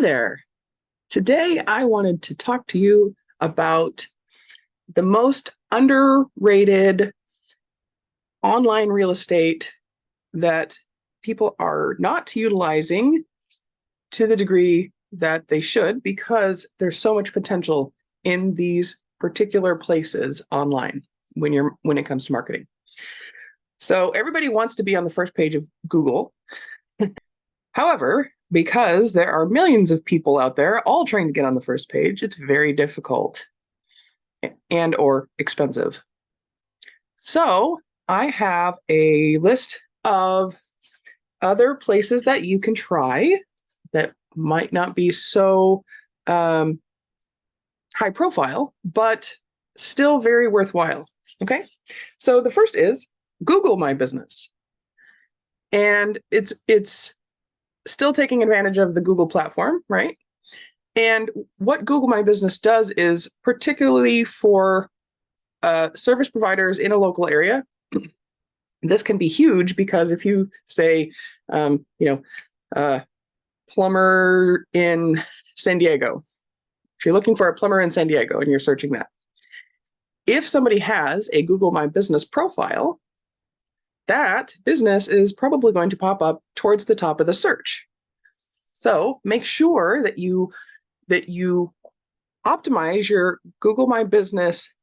there. Today, I wanted to talk to you about the most underrated online real estate that people are not utilizing to the degree that they should, because there's so much potential in these particular places online when it comes to marketing. So everybody wants to be on the first page of Google. However, because there are millions of people out there all trying to get on the first page, it's very difficult and or expensive. So I have a list of other places that you can try that might not be so high profile, but still very worthwhile. Okay, so the first is Google My Business. And it's still taking advantage of the Google platform, right? And what Google My Business does is, particularly for service providers in a local area, this can be huge, because if you say, plumber in San Diego, if you're looking for a plumber in San Diego and you're searching that, if somebody has a Google My Business profile, that business is probably going to pop up towards the top of the search. So make sure that you optimize your Google My Business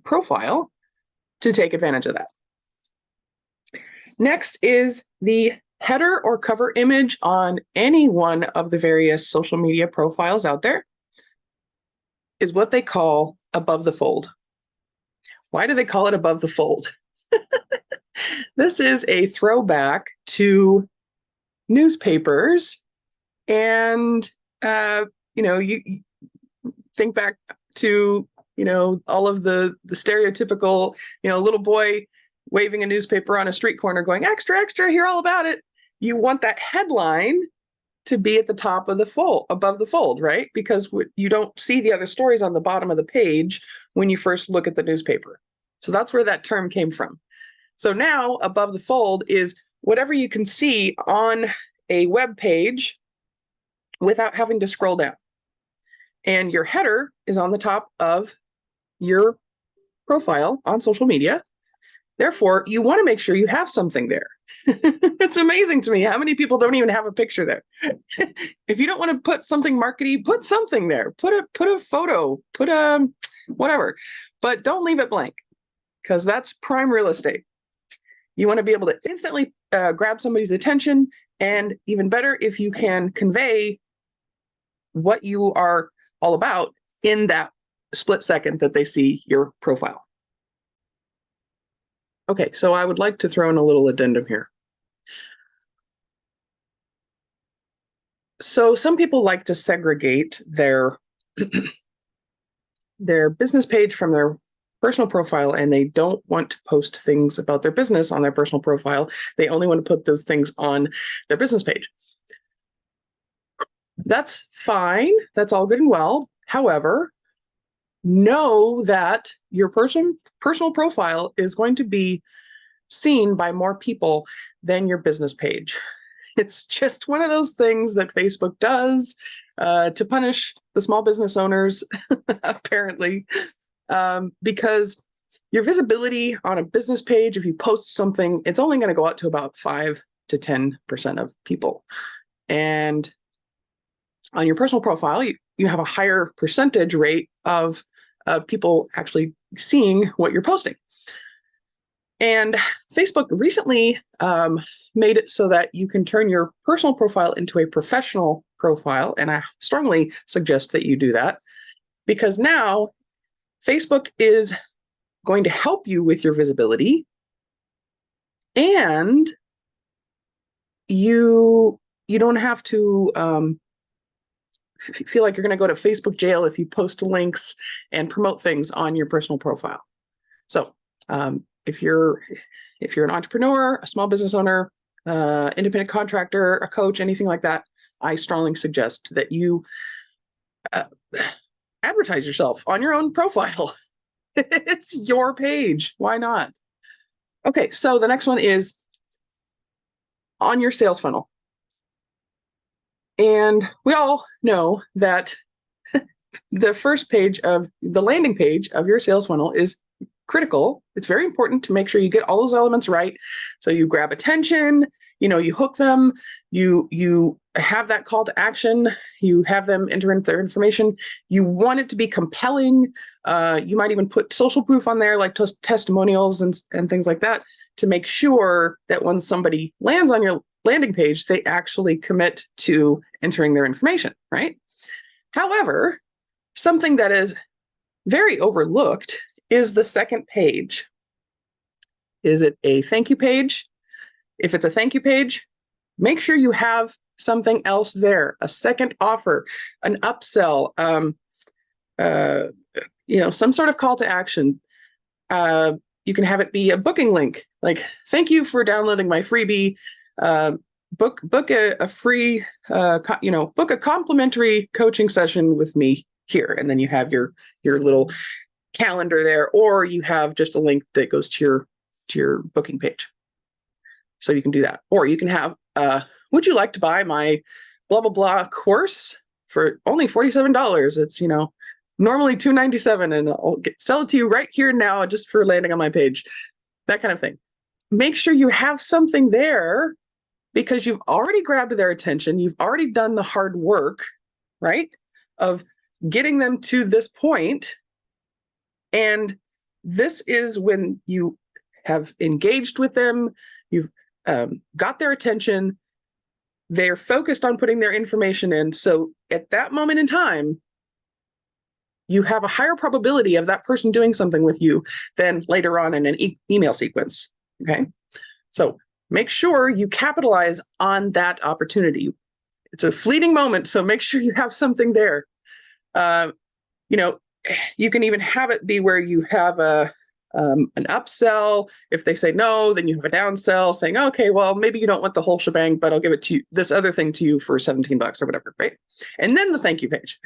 profile to take advantage of that. Next is the header or cover image on any one of the various social media profiles out there is what they call above the fold. Why do they call it above the fold? This is a throwback to newspapers, and you think back to all of the stereotypical little boy waving a newspaper on a street corner going, extra, extra, hear all about it. You want that headline to be at the top of the fold, above the fold, right? Because you don't see the other stories on the bottom of the page when you first look at the newspaper. So that's where that term came from. So now above the fold is whatever you can see on a web page without having to scroll down. And your header is on the top of your profile on social media. Therefore, you want to make sure you have something there. It's amazing to me how many people don't even have a picture there. If you don't want to put something markety, put something there. Put a photo, put a whatever, but don't leave it blank, because that's prime real estate. You want to be able to instantly grab somebody's attention, and even better if you can convey what you are all about in that split second that they see your profile. Okay, so I would like to throw in a little addendum here. So some people like to segregate their business page from their personal profile, and they don't want to post things about their business on their personal profile. They only want to put those things on their business page. That's fine. That's all good and well. However, know that your personal profile is going to be seen by more people than your business page. It's just one of those things that Facebook does to punish the small business owners, apparently, because your visibility on a business page, if you post something, it's only going to go out to about 5 to 10% of people. And on your personal profile, you have a higher percentage rate of people actually seeing what you're posting. And Facebook recently made it so that you can turn your personal profile into a professional profile. And I strongly suggest that you do that, because now Facebook is going to help you with your visibility, and you don't have to feel like you're going to go to Facebook jail if you post links and promote things on your personal profile. So if you're an entrepreneur, a small business owner, independent contractor, a coach, anything like that, I strongly suggest that you advertise yourself on your own profile. It's your page. Why not? Okay, so the next one is on your sales funnel. And we all know that the first page of the landing page of your sales funnel is critical. It's very important to make sure you get all those elements right. So you grab attention, you hook them, you have that call to action, you have them enter in their information. You want it to be compelling. You might even put social proof on there, like testimonials and things like that, to make sure that when somebody lands on your landing page, they actually commit to entering their information, right? However, something that is very overlooked is the second page. Is it a thank you page? If it's a thank you page, make sure you have something else there, a second offer, an upsell, some sort of call to action. You can have it be a booking link, like, thank you for downloading my freebie. Book a free, book a complimentary coaching session with me here. And then you have your little calendar there, or you have just a link that goes to your booking page. So you can do that. Or you can have, would you like to buy my blah, blah, blah course for only $47? It's, normally $297, and I'll sell it to you right here now just for landing on my page. That kind of thing. Make sure you have something there, because you've already grabbed their attention. You've already done the hard work, right, of getting them to this point. And this is when you have engaged with them. You've got their attention. They're focused on putting their information in. So at that moment in time, you have a higher probability of that person doing something with you than later on in an email sequence. Okay. So make sure you capitalize on that opportunity. It's a fleeting moment, so make sure you have something there. You can even have it be where you have an upsell. If they say no, then you have a downsell saying, okay, well, maybe you don't want the whole shebang, but I'll give it to you, this other thing to you for $17 or whatever, right? And then the thank you page.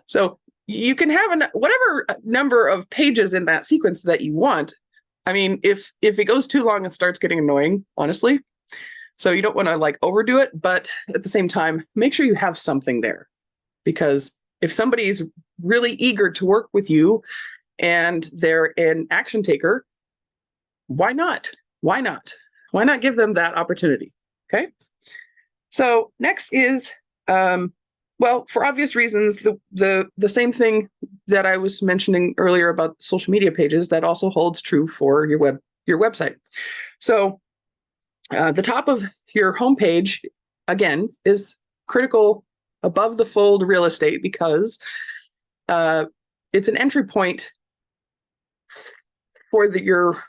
So you can have whatever number of pages in that sequence that you want. I mean, if it goes too long, it starts getting annoying, honestly. So you don't want to overdo it, but at the same time, make sure you have something there, because if somebody's really eager to work with you and they're an action taker, why not? Why not? Why not give them that opportunity? Okay. So next is, for obvious reasons, the same thing that I was mentioning earlier about social media pages, that also holds true for your website. So the top of your homepage, again, is critical, above the fold real estate, because it's an entry point for your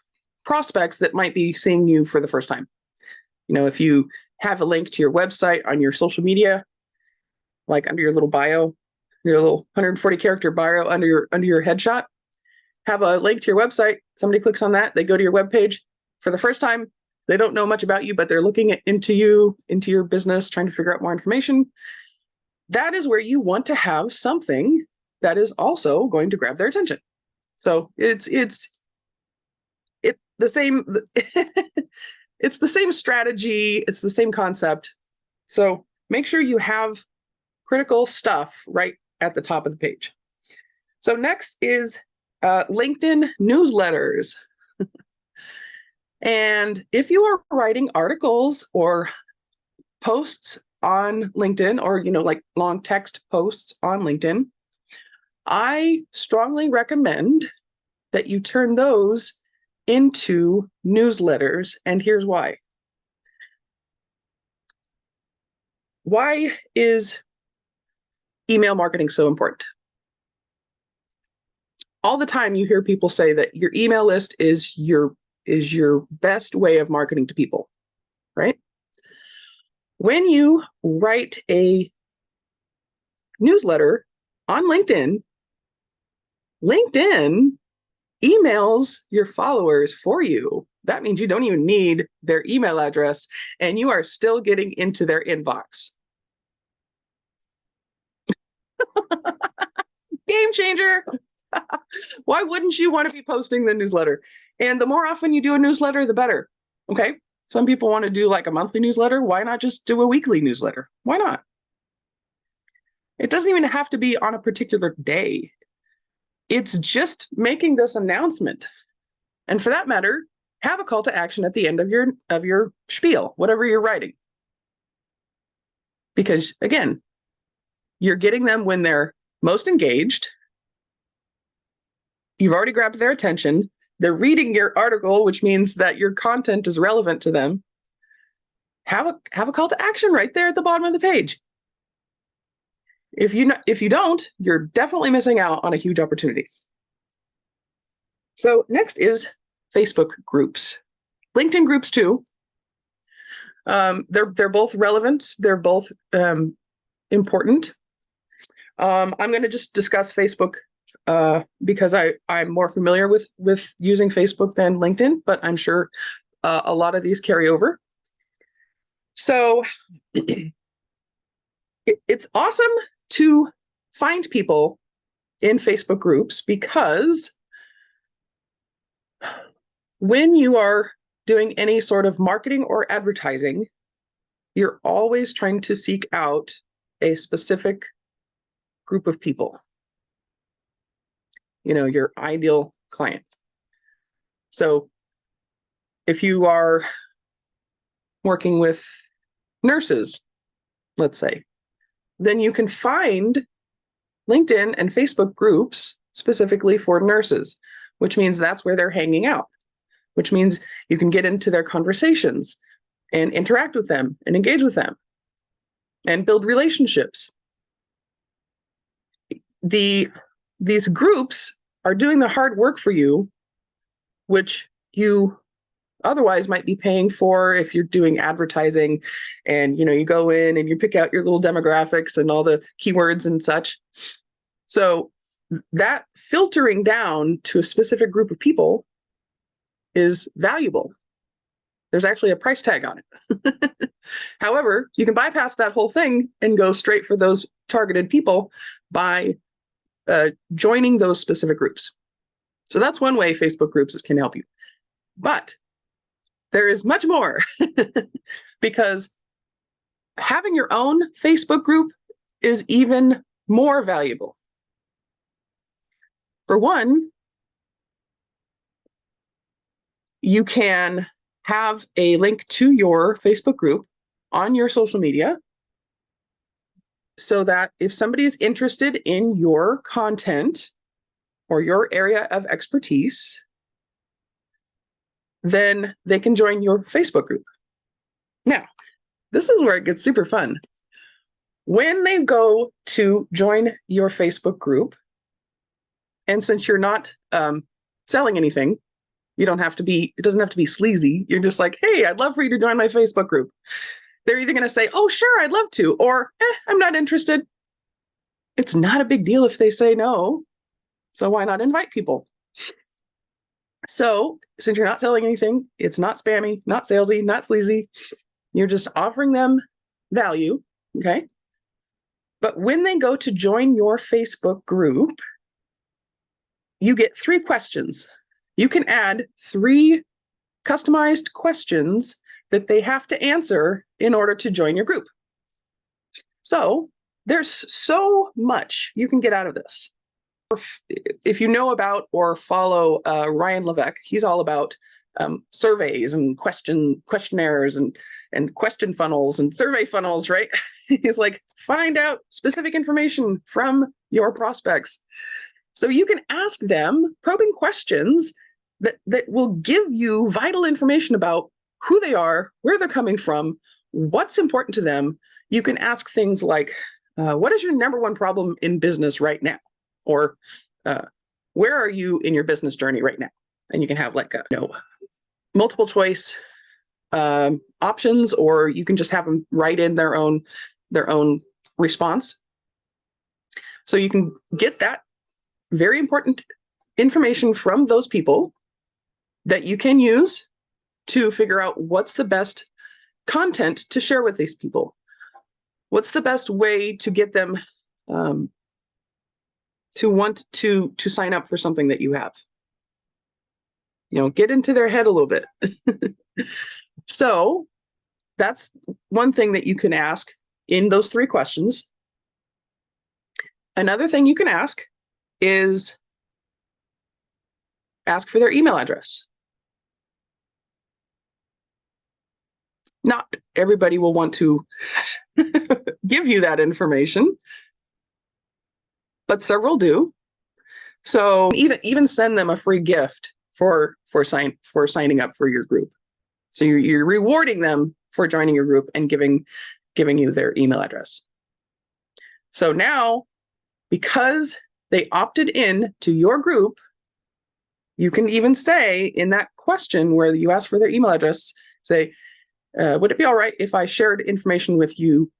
prospects that might be seeing you for the first time. If you have a link to your website on your social media, like under your little bio, your little 140 character bio under your headshot, have a link to your website. Somebody clicks on that, they go to your webpage for the first time. They don't know much about you, but they're looking into your business, trying to figure out more information. That is where you want to have something that is also going to grab their attention. So it's the same. It's the same strategy. It's the same concept. So make sure you have critical stuff right at the top of the page. So next is LinkedIn newsletters. And if you are writing articles or posts on LinkedIn, or long text posts on LinkedIn, I strongly recommend that you turn those into newsletters. And here's why. Why is email marketing so important? All the time you hear people say that your email list is your best way of marketing to people, right? When you write a newsletter on LinkedIn, LinkedIn emails your followers for you. That means you don't even need their email address, and you are still getting into their inbox. Game changer. Why wouldn't you want to be posting the newsletter? And the more often you do a newsletter, the better. Okay. Some people want to do like a monthly newsletter. Why not just do a weekly newsletter? Why not? It doesn't even have to be on a particular day. It's just making this announcement. And for that matter, have a call to action at the end of your spiel, whatever you're writing. Because again, you're getting them when they're most engaged. You've already grabbed their attention. They're reading your article, which means that your content is relevant to them. Have a call to action right there at the bottom of the page. If you don't, you're definitely missing out on a huge opportunity. So next is Facebook groups. LinkedIn groups too. They're both relevant. They're both important. I'm going to just discuss Facebook because I'm more familiar with using Facebook than LinkedIn, but I'm sure a lot of these carry over. So it's awesome to find people in Facebook groups, because when you are doing any sort of marketing or advertising, you're always trying to seek out a specific group of people, your ideal client. So if you are working with nurses, let's say, then you can find LinkedIn and Facebook groups specifically for nurses, which means that's where they're hanging out, which means you can get into their conversations and interact with them and engage with them and build relationships. These groups are doing the hard work for you, which you otherwise might be paying for if you're doing advertising, and you go in and you pick out your little demographics and all the keywords and such. So that filtering down to a specific group of people is valuable. There's actually a price tag on it. However, you can bypass that whole thing and go straight for those targeted people by joining those specific groups. So that's one way Facebook groups can help you. But there is much more, because having your own Facebook group is even more valuable. For one, you can have a link to your Facebook group on your social media, so that if somebody is interested in your content or your area of expertise, then they can join your Facebook group. Now, this is where it gets super fun. When they go to join your Facebook group, and since you're not selling anything, it doesn't have to be sleazy. You're just like, hey, I'd love for you to join my Facebook group. They're either going to say, oh, sure, I'd love to, or I'm not interested. It's not a big deal if they say no. So why not invite people? So since you're not selling anything, it's not spammy, not salesy, not sleazy. You're just offering them value, okay? But when they go to join your Facebook group, you get 3 questions. You can add 3 customized questions that they have to answer in order to join your group. So there's so much you can get out of this. If you know about or follow Ryan Levesque, he's all about surveys and questionnaires and question funnels and survey funnels, right? He's like, find out specific information from your prospects. So you can ask them probing questions that will give you vital information about who they are, where they're coming from, what's important to them. You can ask things like, what is your number one problem in business right now? Or where are you in your business journey right now? And you can have like multiple choice options, or you can just have them write in their own response. So you can get that very important information from those people that you can use to figure out what's the best content to share with these people. What's the best way to get them to want to sign up for something that you have? Get into their head a little bit. So that's one thing that you can ask in those 3 questions. Another thing you can ask is ask for their email address. Not everybody will want to give you that information, but several do. So even send them a free gift for signing up for your group. So you're rewarding them for joining your group and giving you their email address. So now, because they opted in to your group, you can even say in that question where you ask for their email address, say, would it be all right if I shared information with you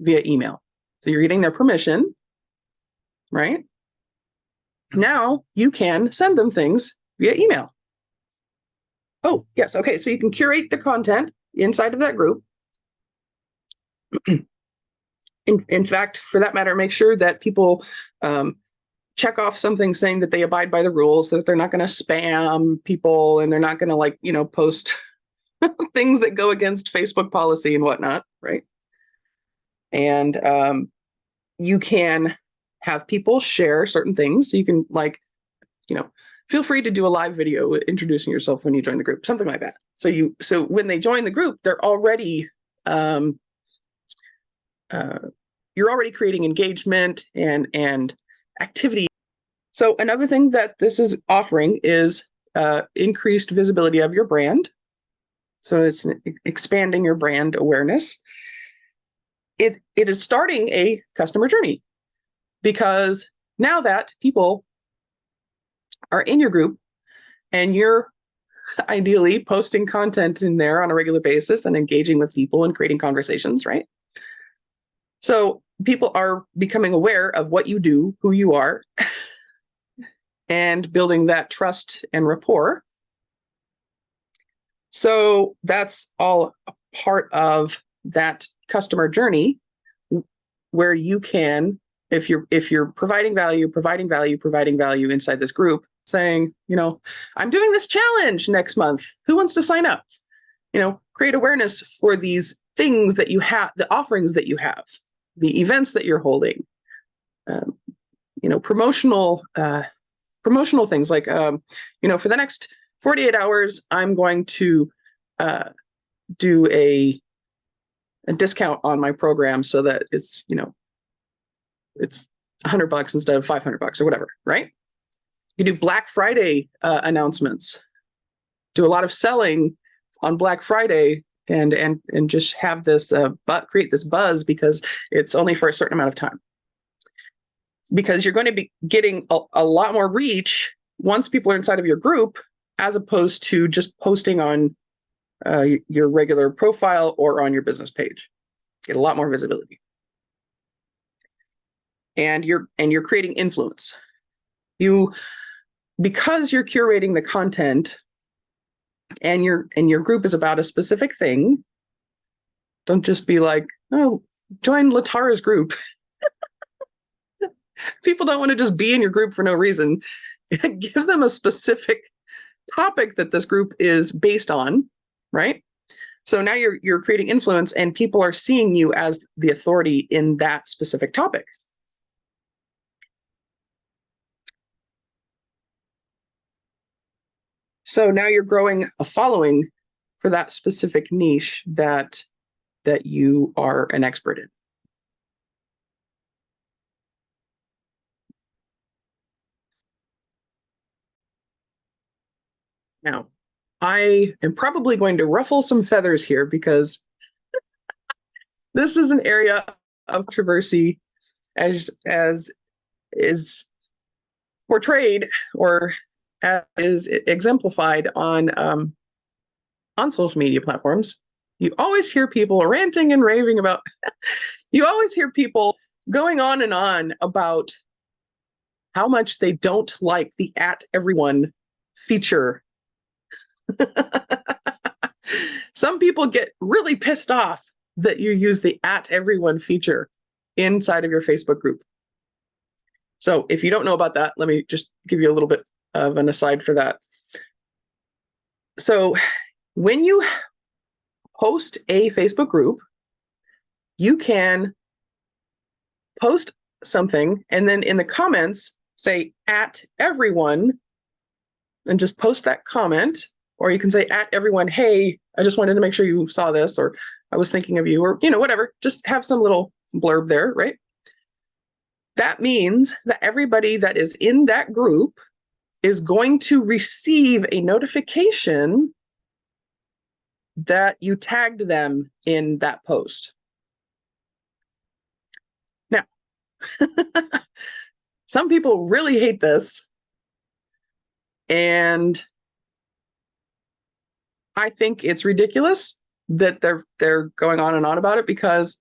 via email? So you're getting their permission, right? Now you can send them things via email. Oh, yes. Okay. So you can curate the content inside of that group. In fact, for that matter, make sure that people check off something saying that they abide by the rules, that they're not going to spam people and they're not going to post things that go against Facebook policy and whatnot, right? And you can have people share certain things. So you can feel free to do a live video introducing yourself when you join the group, something like that. So when they join the group, they're already you're already creating engagement and activity. So another thing that this is offering is increased visibility of your brand. So it's expanding your brand awareness. It is starting a customer journey, because now that people are in your group and you're ideally posting content in there on a regular basis and engaging with people and creating conversations, right? So people are becoming aware of what you do, who you are, and building that trust and rapport. So that's all a part of that customer journey, where you can, if you're providing value inside this group, saying, I'm doing this challenge next month. Who wants to sign up? Create awareness for these things that you have, the offerings that you have, the events that you're holding, promotional things like, for the next 48 hours, I'm going to do a discount on my program so that it's $100 instead of $500 or whatever, right? You do Black Friday announcements, do a lot of selling on Black Friday, and just have this create this buzz, because it's only for a certain amount of time. Because you're going to be getting a lot more reach once people are inside of your group, as opposed to just posting on your regular profile or on your business page. Get a lot more visibility. And you're creating influence. Because you're curating the content and your group is about a specific thing, don't just be like, oh, join Latara's group. People don't want to just be in your group for no reason. Give them a specific topic that this group is based on, right? So now you're creating influence, and people are seeing you as the authority in that specific topic. So now you're growing a following for that specific niche that you are an expert in. Now, I am probably going to ruffle some feathers here, because this is an area of controversy, as is portrayed or as is exemplified on social media platforms. You always hear people ranting and raving about. You always hear people going on and on about how much they don't like the @everyone feature. Some people get really pissed off that you use the @everyone feature inside of your Facebook group. So if you don't know about that, let me just give you a little bit of an aside for that. So when you host a Facebook group, you can post something and then in the comments say at everyone and just post that comment. Or you can say at everyone, hey, I just wanted to make sure you saw this, or I was thinking of you, or whatever. Just have some little blurb there, right? That means that everybody that is in that group is going to receive a notification that you tagged them in that post. Now, some people really hate this, and I think it's ridiculous that they're going on and on about it, because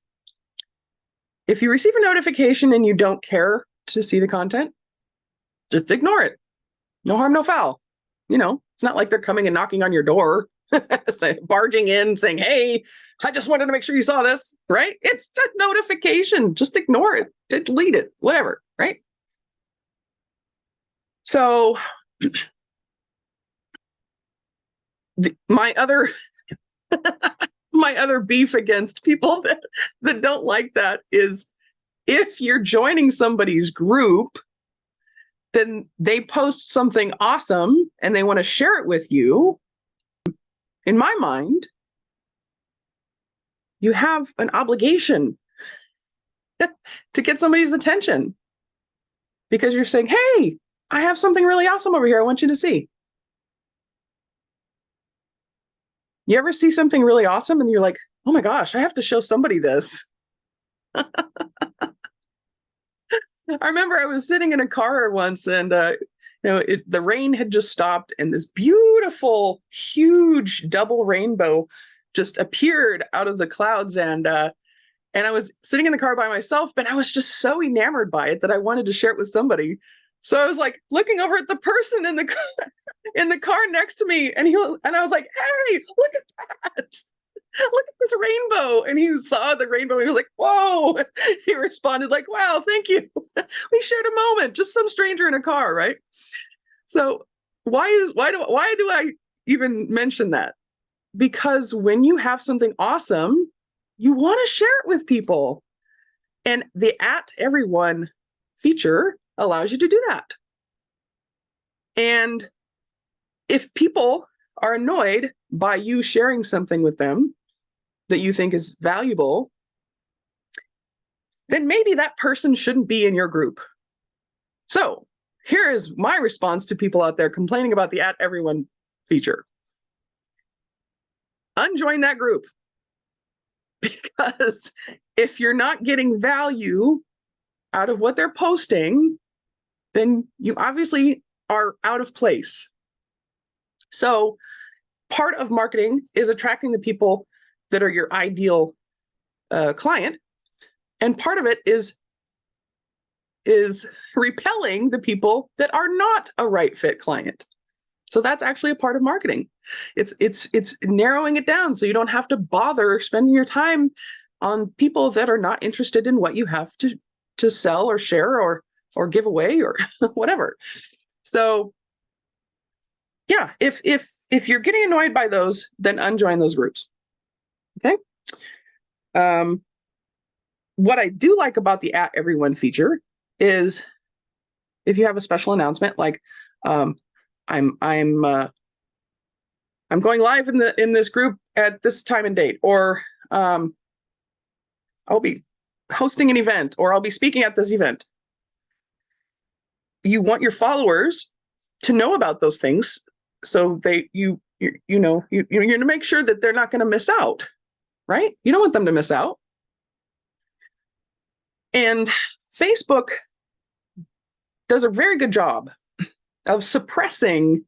if you receive a notification and you don't care to see the content, just ignore it. No harm, no foul. It's not like they're coming and knocking on your door, barging in saying, hey, I just wanted to make sure you saw this, right? It's a notification. Just ignore it, delete it, whatever, right? So my other beef against people that don't like that is, if you're joining somebody's group, then they post something awesome and they want to share it with you. In my mind, you have an obligation to get somebody's attention, because you're saying, hey, I have something really awesome over here I want you to see. You ever see something really awesome and you're like, oh my gosh, I have to show somebody this? I remember I was sitting in a car once, and the rain had just stopped, and this beautiful, huge double rainbow just appeared out of the clouds, and I was sitting in the car by myself, but I was just so enamored by it that I wanted to share it with somebody. So I was like looking over at the person in the car next to me, and I was like, hey, look at that. Look at this rainbow. And he saw the rainbow and he was like, whoa. He responded like, wow, thank you. We shared a moment, just some stranger in a car, right? So why do I even mention that? Because when you have something awesome, you want to share it with people. And the at everyone feature allows you to do that. And if people are annoyed by you sharing something with them that you think is valuable, then maybe that person shouldn't be in your group. So here is my response to people out there complaining about the at everyone feature. Unjoin that group. Because if you're not getting value out of what they're posting, then you obviously are out of place. So part of marketing is attracting the people that are your ideal client, and part of it is repelling the people that are not a right fit client. So that's actually a part of marketing. It's narrowing it down so you don't have to bother spending your time on people that are not interested in what you have to sell or share or give away or whatever. So yeah, if you're getting annoyed by those, then unjoin those groups. Okay. What I do like about the at everyone feature is if you have a special announcement, like I'm going live in this group at this time and date, or I'll be hosting an event, or I'll be speaking at this event. You want your followers to know about those things, so you're to make sure that they're not going to miss out, right? You don't want them to miss out. And Facebook does a very good job of suppressing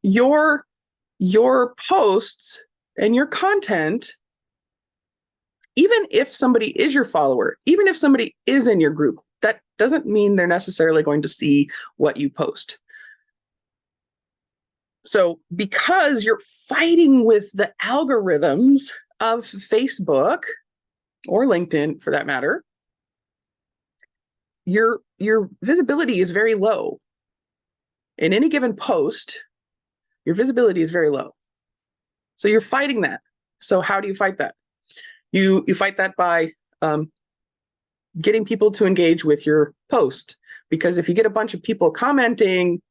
your posts and your content, even if somebody is your follower, even if somebody is in your group. That doesn't mean they're necessarily going to see what you post. So because you're fighting with the algorithms of Facebook or LinkedIn for that matter, your visibility is very low. In any given post, your visibility is very low. So you're fighting that. So how do you fight that? You fight that by getting people to engage with your post, because if you get a bunch of people commenting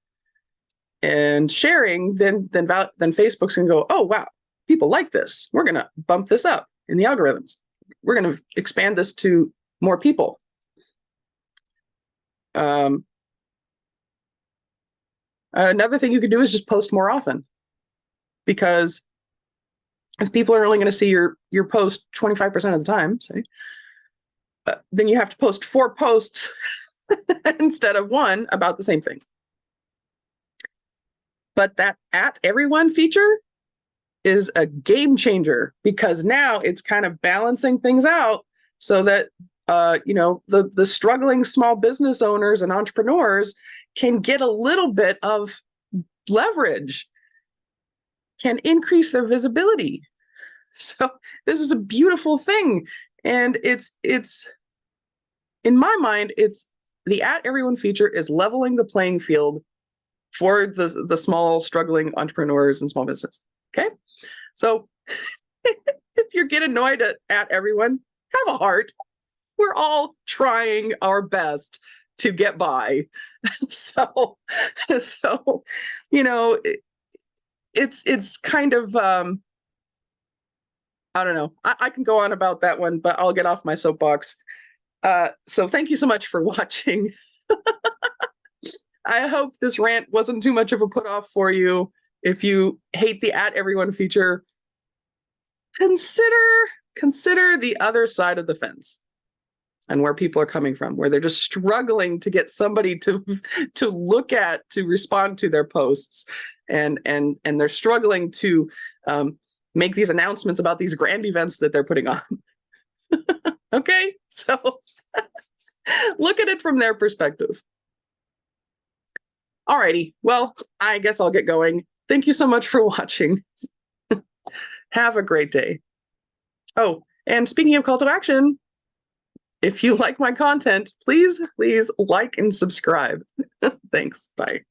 and sharing, then Facebook's gonna go, oh wow, people like this. We're gonna bump this up in the algorithms. We're gonna expand this to more people. Another thing you could do is just post more often, because if people are only going to see your post 25% of the time, say, then you have to post 4 posts instead of 1 about the same thing. But that at everyone feature is a game changer, because now it's kind of balancing things out so that the struggling small business owners and entrepreneurs can get a little bit of leverage, can increase their visibility. So this is a beautiful thing. And it's in my mind, it's the at everyone feature is leveling the playing field for the small struggling entrepreneurs and small business. Okay. So if you get annoyed at everyone, have a heart. We're all trying our best to get by. So it's kind of I don't know. I can go on about that one, but I'll get off my soapbox. So thank you so much for watching. I hope this rant wasn't too much of a put off for you. If you hate the at everyone feature, consider the other side of the fence and where people are coming from, where they're just struggling to get somebody to look at, to respond to their posts, and they're struggling to make these announcements about these grand events that they're putting on. Okay, so look at it from their perspective. Alrighty, well, I guess I'll get going. Thank you so much for watching. Have a great day. Oh, and speaking of call to action, if you like my content, please like and subscribe. Thanks. Bye.